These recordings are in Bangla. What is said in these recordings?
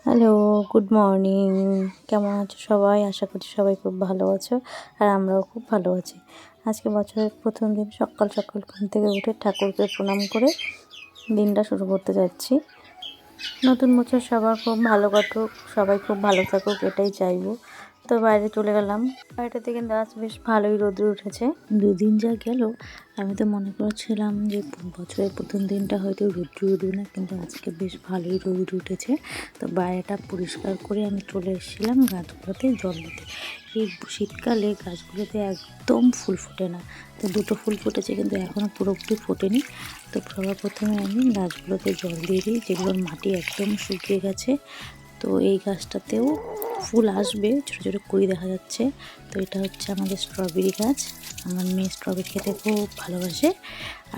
Hello, good morning. কেমন আছো সবাই? আশা করছি সবাই খুব ভালো আছো, আর আমরাও খুব ভালো আছি। আজকে বছরের প্রথম দিন সকাল সকাল ঘুম থেকে উঠে ঠাকুরকে প্রণাম করে দিনটা শুরু করতে যাচ্ছি। নতুন বছর সবার খুব ভালো কাটুক, সবাই খুব ভালো থাকুক, এটাই চাইবো। তো বাইরে চলে গেলাম। বাইরেতে কিন্তু আজ বেশ ভালোই রোদ্র উঠেছে। দুদিন যা গেল আমি তো মনে করছিলাম যে বছরের প্রথম দিনটা হয়তো রৌদ্র উঠবে না, কিন্তু আজকে বেশ ভালোই রৌদ্র উঠেছে। তো বাইরেটা পরিষ্কার করে আমি চলে এসেছিলাম গাছগুলোতে জল দিতে। এই শীতকালে গাছগুলোতে একদম ফুল ফোটে না, তো দুটো ফুল ফুটেছে কিন্তু এখনও পুরোপুরি ফোটেনি। তো সবার প্রথমে আমি গাছগুলোতে জল দিয়ে দিই, যেগুলোর মাটি একদম শুকিয়ে গেছে। তো এই গাছটাতেও ফুল আসবে, ছোটো ছোটো কুড়ি দেখা যাচ্ছে। তো এটা হচ্ছে আমাদের স্ট্রবেরি গাছ। আমার মেয়ে স্ট্রবেরি খেতে খুব ভালোবাসে।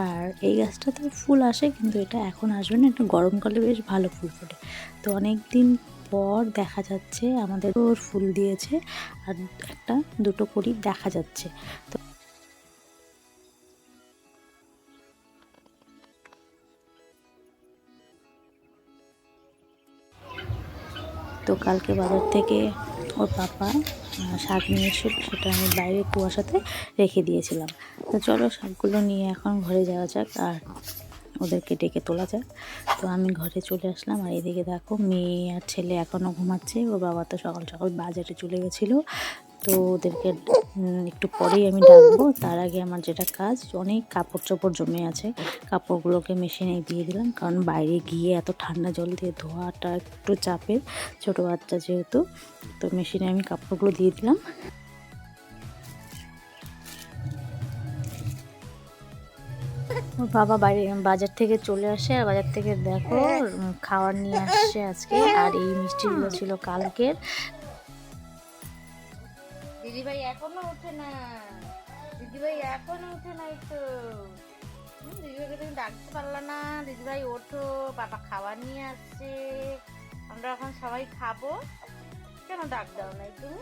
আর এই গাছটাতেও ফুল আসে, কিন্তু এটা এখন আসবে না, এটা গরমকালে বেশ ভালো ফুল ফোটে। তো অনেক দিন পর দেখা যাচ্ছে আমাদের ওর ফুল দিয়েছে, আর একটা দুটো কুড়ি দেখা যাচ্ছে। তো কালকে বাজার থেকে ওর পাপা শাক নিয়ে এসেছিল, সেটা আমি বাইরে কুয়াশাতে রেখে দিয়েছিলাম। তো চলো শাকগুলো নিয়ে এখন ঘরে যাওয়া যাক আর ওদেরকে ডেকে তোলা যাক। তো আমি ঘরে চলে আসলাম, আর এদিকে দেখো মেয়ে আর ছেলে এখনও ঘুমাচ্ছে। ওর বাবা তো সকাল সকাল বাজারে চলে গেছিলো। তো ওদেরকে একটু পরেই আমি ডাকবো। তার আগে আমার যেটা কাজ, অনেক কাপড় চোপড় জমে আছে, কাপড়গুলোকে মেশিনে দিয়ে দিলাম, কারণ বাইরে গিয়ে এত ঠান্ডা জল দিয়ে ধোয়াটা একটু চাপের, ছোটো বাচ্চা যেহেতু। তো মেশিনে আমি কাপড়গুলো দিয়ে দিলাম। ওর বাবা বাজার থেকে চলে আসে, আর বাজার থেকে দেখো খাবার নিয়ে আসছে আজকে। আর এই মিষ্টিগুলো ছিল কালকের। দিদিভাই এখনো ওঠে না, দিদিভাই এখনো ওঠে নাই তো। দিদিভাইকে তুমি ডাকতে পারলা না। দিদিভাই ওঠো, বাবা খাবার নিয়ে আসছে, আমরা এখন সবাই খাবো। কেন ডাক দাও নাই তুমি?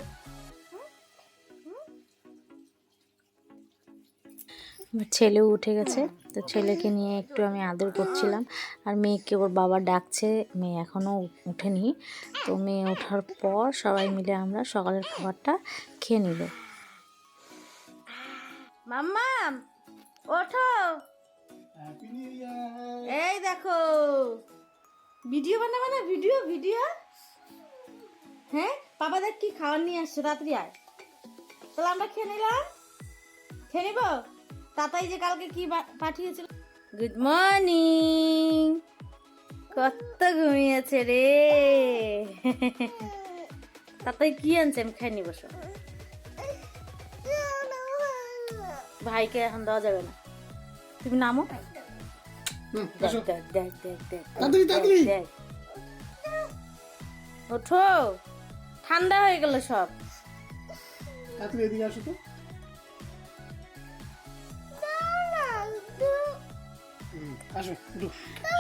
আমার ছেলেও উঠে গেছে, তো ছেলেকে নিয়ে একটু আমি আদর করছিলাম। আর মেয়েকে ওর বাবা ডাকছে, মেয়ে এখনও উঠেনি। তো মেয়ে ওঠার পর সবাই মিলে আমরা সকালের খাবারটা খেয়ে নিব। মাম্মা ওঠো, এই দেখো ভিডিও বানাবে না, ভিডিও ভিডিও। হ্যাঁ বাবা দেখ কি খাবার নিয়ে আসছে, তাড়াতাড়ি আয়। তাহলে আমরা খেয়ে নিলাম, খেয়ে নিব। তাতাই যে কালকে কি পাঠিয়েছিল। গুড মর্নিং, কত ঘুমিয়েছে রে। তাতাই কি আনছে আমি খেয়ে নিব সব। ভাইকে এখন দেওয়া যাবে না, তুমি নামো। দেখ দেখ দেখ দেখ দেখ দেখ, ওঠো, ঠান্ডা হয়ে গেল সব।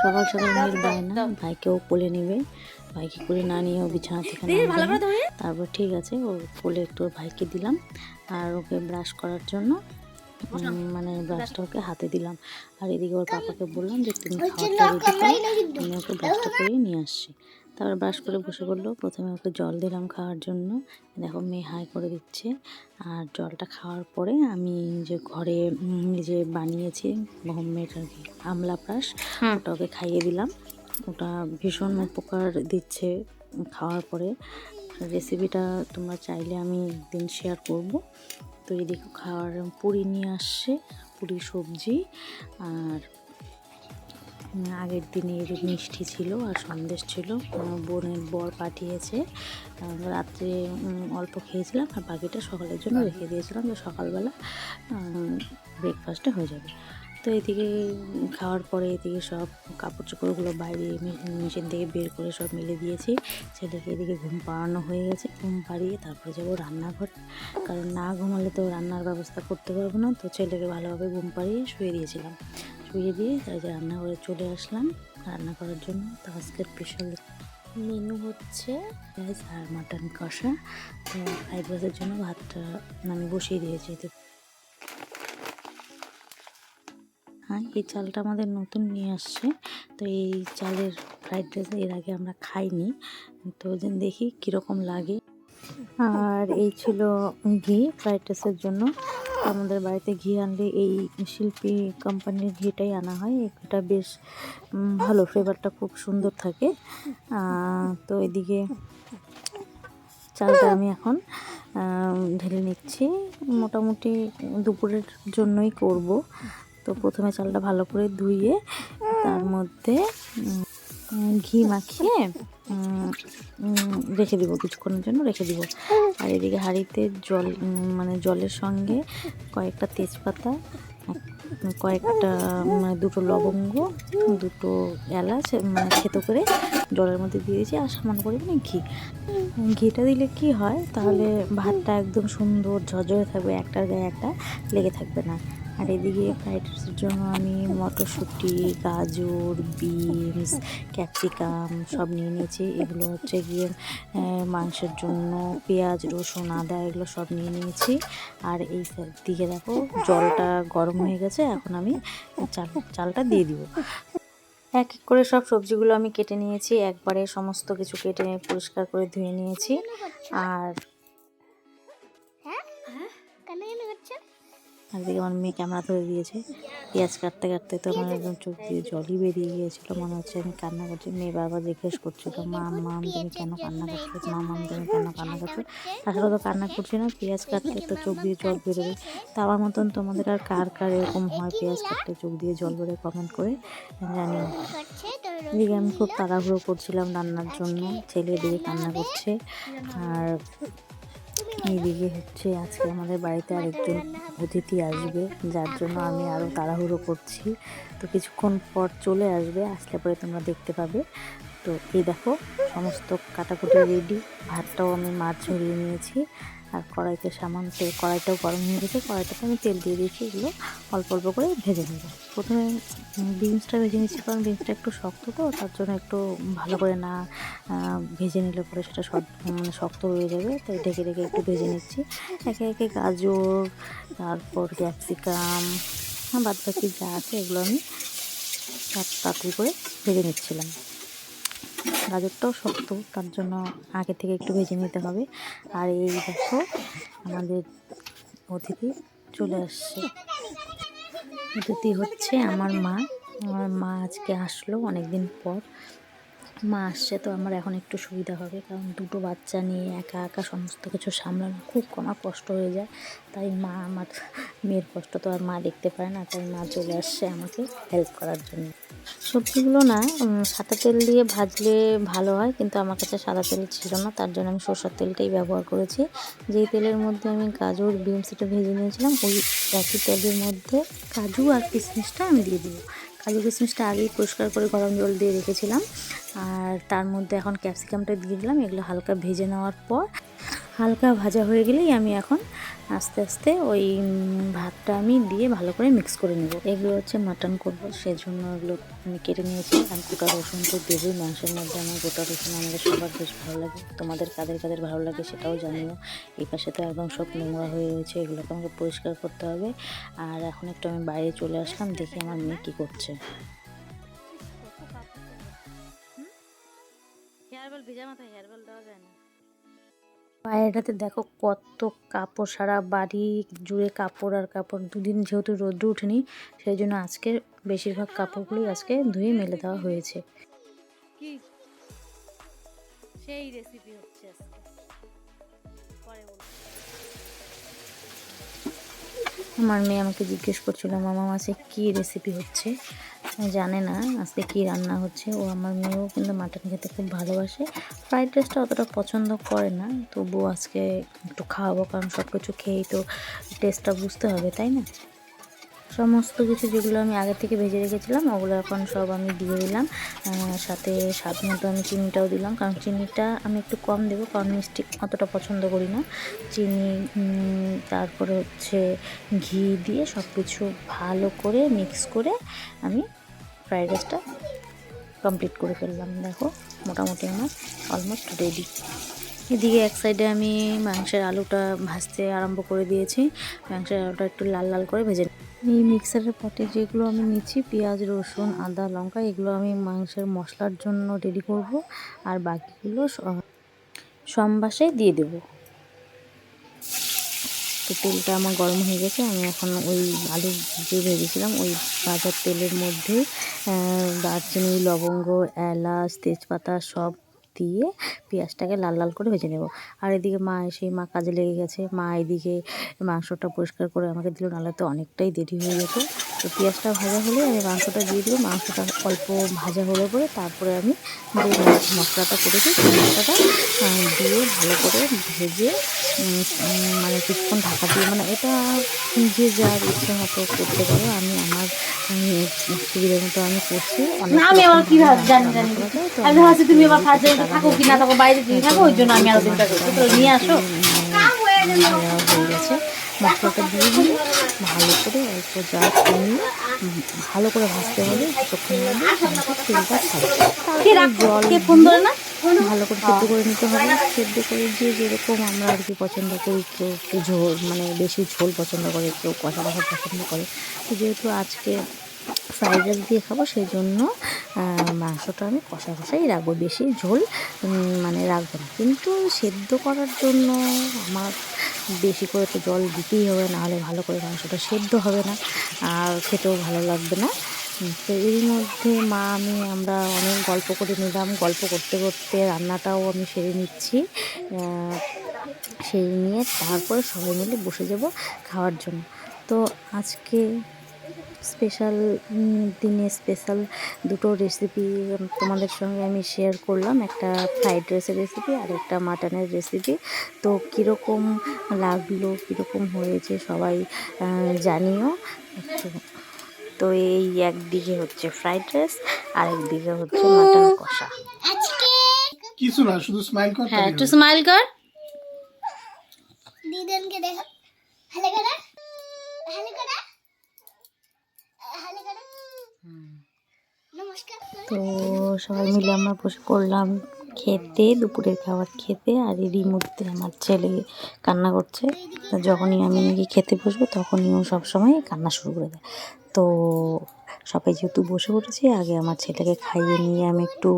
সকাল সকাল মেয়ের বায়না, ভাইকেও কোলে নেবে। ভাইকে কোলে না নিয়ে ও বিছানা থেকে নামবে না। তারপর ঠিক আছে, ও কোলে একটু ভাইকে দিলাম, আর ওকে ব্রাশ করার জন্য মানে ব্রাশটা ওকে হাতে দিলাম। আর এদিকে ওর পাপাকে বললাম যে তুমি খাওয়াটা রেডি করো, আমি ওকে ব্রাশটা করিয়ে নিয়ে আসছি। তারপর ব্রাশ করে বসে পড়লো। প্রথমে ওকে জল দিলাম খাওয়ার জন্য, দেখো মেয়ে হাই করে দিচ্ছে। আর জলটা খাওয়ার পরে আমি যে ঘরে যে বানিয়েছি হোমমেড আর কি আমলা ব্রাশ, ওটা ওকে খাইয়ে দিলাম। ওটা ভীষণ উপকার দিচ্ছে খাওয়ার পরে। রেসিপিটা তোমরা চাইলে আমি একদিন শেয়ার করব। তো এদিকে খাওয়ার পুরি নিয়ে আসছে, পুরি সবজি, আর আগের দিনের মিষ্টি ছিল, আর সন্দেশ ছিল। বোনের বর পাঠিয়েছে। রাত্রে অল্প খেয়েছিলাম, আর বাকিটা সকালের জন্য রেখে দিয়েছিলাম, যে সকালবেলা ব্রেকফাস্টে হয়ে যাবে। তো এদিকে খাওয়ার পরে এদিকে সব কাপড় চোপড়গুলো বাইরে মেশিন থেকে বের করে সব মেলে দিয়েছি। ছেলেকে এদিকে ঘুম পাড়ানো হয়ে গেছে, ঘুম পাড়িয়ে তারপরে যাবো রান্নাঘরে, কারণ না ঘুমালে তো রান্নার ব্যবস্থা করতে পারবো না। তো ছেলেকে ভালোভাবে ঘুম পাড়িয়ে শুয়ে দিয়েছিলাম, শুয়ে দিয়ে তাই যে রান্নাঘরে চলে আসলাম রান্না করার জন্য। তো আজকের স্পেশাল মেনু হচ্ছে রাইস আর মাটন কষা। তো ফ্রাইড রাইসের জন্য ভাতটা আমি বসিয়ে দিয়েছি। তো খাই। এই চালটা আমাদের নতুন নিয়ে আসছে, তো এই চালের ফ্রাইড রাইস এর আগে আমরা খাইনি, তো দেখি কীরকম লাগে। আর এই ছিল ঘি ফ্রাইড রাইসের জন্য। আমাদের বাড়িতে ঘি আনলে এই শিল্পী কোম্পানির ঘিটাই আনা হয়। এই ঘিটা বেশ ভালো, ফ্লেভারটা খুব সুন্দর থাকে। তো এদিকে চালটা আমি এখন ঢেলে নিচ্ছি, মোটামুটি দুপুরের জন্যই করব। তো প্রথমে চালটা ভালো করে ধুয়ে তার মধ্যে ঘি মাখিয়ে রেখে দিব, কিছুক্ষণের জন্য রেখে দিব। আর এদিকে হাঁড়িতে জল, মানে জলের সঙ্গে কয়েকটা তেজপাতা, কয়েকটা দুটো লবঙ্গ, দুটো এলাচ মানে থেতো করে জলের মধ্যে দিয়ে দিয়েছি, আর সামান্য পরিমাণে ঘি। ঘিটা দিলে কি হয়, তাহলে ভাতটা একদম সুন্দর ঝরঝরে থাকবে, একটার গায়ে একটা লেগে থাকবে না। আর এদিকে ফ্রাইড রাইসের জন্য আমি মটরশুঁটি, গাজর, বিনস, ক্যাপসিকাম সব নিয়ে নিয়েছি। এগুলো হচ্ছে গিয়ে মাংসের জন্য পেঁয়াজ, রসুন, আদা এগুলো সব নিয়ে নিয়েছি। আর এই দিকে দেখো জলটা গরম হয়ে গেছে, এখন আমি চালটা দিয়ে দিব। এক এক করে সব সবজিগুলো আমি কেটে নিয়েছি, একবারে সমস্ত কিছু কেটে পরিষ্কার করে ধুয়ে নিয়েছি। আর একদিকে আমার মেয়ে ক্যামেরা ধরে দিয়েছে, পেঁয়াজ কাটতে কাটতে তো আমার একদম চোখ দিয়ে জলই বেরিয়ে গিয়েছিলো, মনে হচ্ছে আমি কান্না করছি। মেয়ে বারবার জিজ্ঞেস করছিলো, মাম তুমি কেন কান্না করছো, মাম তুমি কেন কান্না করছো। আসলে তো কান্না করছি না, পেঁয়াজ কাটতে তো চোখ দিয়ে জল বেরোবে। তো আমার মতন তোমাদের আর কার কার এরকম হয় পেঁয়াজ কাটতে চোখ দিয়ে জল বেরোয়, কমেন্ট করে জানি। এদিকে আমি খুব তাড়াহুড়ো করছিলাম রান্নার জন্য, ছেলে এদিকে কান্না করছে। আর এইদিকে হচ্ছে আজকে আমাদের বাড়িতে আরেকজন অতিথি আসবে, যার জন্য আমি আরও তাড়াহুড়ো করছি। তো কিছুক্ষণ পর চলে আসবে, আসলে পরে তোমরা দেখতে পাবে। তো এই দেখো সমস্ত কাটাকুটি রেডি, ভাতটাও আমি মাছ ঝরিয়ে নিয়েছি। আর কড়াইতে সামান্য তেল, কড়াইটাও গরম হয়ে গেছে, কড়াইটাতে আমি তেল দিয়ে দিয়েছি। এগুলো অল্প অল্প করে ভেজে নেব। প্রথমে বিনসটা ভেজে নিচ্ছি, কারণ বিনসটা একটু শক্ত, তো তার জন্য একটু ভালো করে না ভেজে নিলে পরে সেটা মানে শক্ত হয়ে যাবে, তাই ঢেকে ঢেকে একটু ভেজে নিচ্ছি। একে একে গাজর, তারপর ক্যাপসিকাম, বাদ বাকি যা আছে এগুলো আমি তাড়াতাড়ি করে ভেজে নিচ্ছিলাম। গাজরটাও শক্ত, তার জন্য আগে থেকে একটু ভেজে নিতে হবে। আর এই দেখো আমাদের অতিথি চলে আসছে। অতিথি হচ্ছে আমার মা। আমার মা আজকে আসলো অনেক দিন পর। মা আসছে, তো আমার এখন একটু সুবিধা হবে, কারণ দুটো বাচ্চা নিয়ে একা একা সমস্ত কিছু সামলানো খুব আমার কষ্ট হয়ে যায়। তাই মা, আমার মেয়ের কষ্ট তো আর মা দেখতে পারে না, তাই মা চলে আসছে আমাকে হেল্প করার জন্য। সবজিগুলো না সাদা তেল দিয়ে ভাজলে ভালো হয়, কিন্তু আমার কাছে সাদা তেল ছিল না, তার জন্য আমি সরষের তেলটাই ব্যবহার করেছি। যেই তেলের মধ্যে আমি গাজর, বিনস এটা ভেজে নিয়েছিলাম, ওই একই তেলের মধ্যে কাজু আর কিশমিশটা আমি দিয়ে দেবো। কাজু কিশমিশটা আগেই পরিষ্কার করে গরম জল দিয়ে রেখেছিলাম। আর তার মধ্যে এখন ক্যাপসিকামটা দিয়ে দিলাম। এগুলো হালকা ভেজে নেওয়ার পর, হালকা ভাজা হয়ে গেলেই আমি এখন আস্তে আস্তে ওই ভাতটা আমি দিয়ে ভালো করে মিক্স করে নেব। এগুলো হচ্ছে মাটন করবো, সেজন্য এগুলো আমি কেটে নিয়েছি। আর গোটা রসুন তো দেবই মাংসের মধ্যে, আমার গোটা রসুন আমাদের সবার বেশ ভালো লাগে। তোমাদের কাদের কাদের ভালো লাগে সেটাও জানিও। এই পাশে তো একদম সব নোংরা হয়ে রয়েছে, এগুলোকে আমাকে পরিষ্কার করতে হবে। আর এখন একটু আমি বাইরে চলে আসলাম, দেখি আমার মেয়ে কী করছে। হেয়ারবেল ভেজা মাথায় হেয়ারবেল দেওয়া যায় না। বাইরেটাতে দেখো কত কাপড়, সারা বাড়ি জুড়ে কাপড় আর কাপড়। দুদিন যেহেতু রোদ্র উঠেনি, সেই জন্য আজকে বেশিরভাগ কাপড়গুলোই আজকে ধুয়ে মেলে দেওয়া হয়েছে। কি সেই রেসিপি হচ্ছে আজকে, পরে বলবো। আমার মেয়ে আমাকে জিজ্ঞেস করছিল, মামা আজকে কী রেসিপি হচ্ছে, জানে না আজকে কী রান্না হচ্ছে। ও আমার মেয়েও কিন্তু মাটন খেতে খুব ভালোবাসে, ফ্রাইড রাইসটা অতটা পছন্দ করে না, তবুও আজকে একটু খাওয়াবো, কারণ সব কিছু খেয়েই তো টেস্টটা বুঝতে হবে, তাই না। সমস্ত কিছু যেগুলো আমি আগে থেকে ভেজে রেখেছিলাম ওগুলো এখন সব আমি দিয়ে দিলাম। সাথে স্বাদ মতো আমি চিনিটাও দিলাম, কারণ চিনিটা আমি একটু কম দেবো, কারণ মিষ্টি অতটা পছন্দ করি না। চিনি, তারপরে হচ্ছে ঘি দিয়ে সব কিছু ভালো করে মিক্স করে আমি ফ্রাইড রাইসটা কমপ্লিট করে ফেললাম। দেখো মোটামুটি আমার অলমোস্ট রেডি। এদিকে এক সাইডে আমি মাংসের আলুটা ভাজতে আরম্ভ করে দিয়েছি। মাংসের আলুটা একটু লাল লাল করে ভেজে এই মিক্সারের পটে যেগুলো আমি নিচ্ছি পেঁয়াজ রসুন আদা লঙ্কা এগুলো আমি মাংসের মশলার জন্য রেডি করব, আর বাকিগুলো সম্বাসে দিয়ে দেবো। তো তেলটা আমার গরম হয়ে গেছে, আমি এখন ওই আলু যে ভেজেছিলাম ওই ভাজার তেলের মধ্যে দারচিনি লবঙ্গ এলাচ তেজপাতা সব দিয়ে পেঁয়াজটাকে লাল লাল করে ভেজে নেব। আর এদিকে মা কাজে লেগে গেছে, মা এদিকে মাংসটা পরিষ্কার করে আমাকে দিল, নাহলে তো অনেকটাই দেরি হয়ে যেত। তো পেঁয়াজটা ভাজা হলে আমি মাংসটা দিয়ে দেবো, মাংসটা অল্প ভাজা হলে পরে তারপরে আমি যে মশলাটা করেছি সেই মশলাটা দিয়ে ভালো করে ভেজে মানে কিছুক্ষণ ঢাকা দিয়ে, মানে এটা যে যার ইচ্ছে মতো করতে পারো, আমি আমার সুবিধা মতো আমি করছি। না আমি আবার কি জানি আমি ভাবছি তুমি আবার ফার্স্ট থাকো কি না থাকো বাইরে যদি থাকো ওই জন্য আমি আরো চিন্তা করছি তো নিয়ে আসো। হয়ে গেছে, মশলাটা দিয়ে দিয়ে ভালো করে অল্প জাল কমিয়ে ভালো করে ভাজতে হবে, যতক্ষণ লাগে তেলটা ছাড়ে। তারপরে জল ভালো করে সেদ্ধ করে নিতে হবে। সেদ্ধ করে দিয়ে যেরকম আমরা আর কি পছন্দ করি, কেউ একটু ঝোল মানে বেশি ঝোল পছন্দ করে, কেউ কষা কষা পছন্দ করে। তো যেহেতু আজকে ফ্রাইড রাইস দিয়ে খাবো সেই জন্য মাংসটা আমি কষা কষাই রাখবো, বেশি ঝোল মানে রাখবো না। কিন্তু সেদ্ধ করার জন্য আমার বেশি করে তো জল দিতেই হবে, নাহলে ভালো করে মাংসটা সেদ্ধ হবে না আর খেতেও ভালো লাগবে না। তো এর মধ্যে আমরা অনেক গল্প করে নিলাম, গল্প করতে করতে রান্নাটাও আমি সেরে নিচ্ছি। সেই নিয়ে তারপরে সবাই মিলে বসে যাব খাওয়ার জন্য। তো আজকে স্পেশাল দিনে স্পেশাল দুটো রেসিপি তোমাদের সঙ্গে আমি শেয়ার করলাম, একটা ফ্রাইড রাইসের রেসিপি আর একটা মাটনের রেসিপি। তো কীরকম লাগলো কীরকম হয়েছে সবাই জানিও। তো এই একদিকে হচ্ছে ফ্রাইড রাইস আর একদিকে হচ্ছে মাটন কষা। কিছু না, শুধু স্মাইল কর। হ্যাঁ একটু স্মাইল কর। দিদানকে দেখো, হ্যালো করে হ্যালো করে হ্যালো করে নমস্কার। তো সবাই মিলে আমরা বসে পড়লাম খেতে, দুপুরের খাবার খেতে। আর এরই মধ্যে আমার ছেলে কান্না করছে, যখনই আমি নাকি খেতে বসবো তখনই ও সবসময় কান্না শুরু করে দেয়। তো সবাই যেহেতু বসে পড়েছি, আগে আমার ছেলেকে খাইয়ে নিয়ে আমি একটু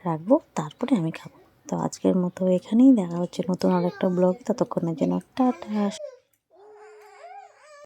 রাখবো, তারপরে আমি খাবো। তো আজকের মতো এখানেই, দেখা হচ্ছে নতুন আর একটা ব্লগ, ততক্ষণের জন্য টাটা।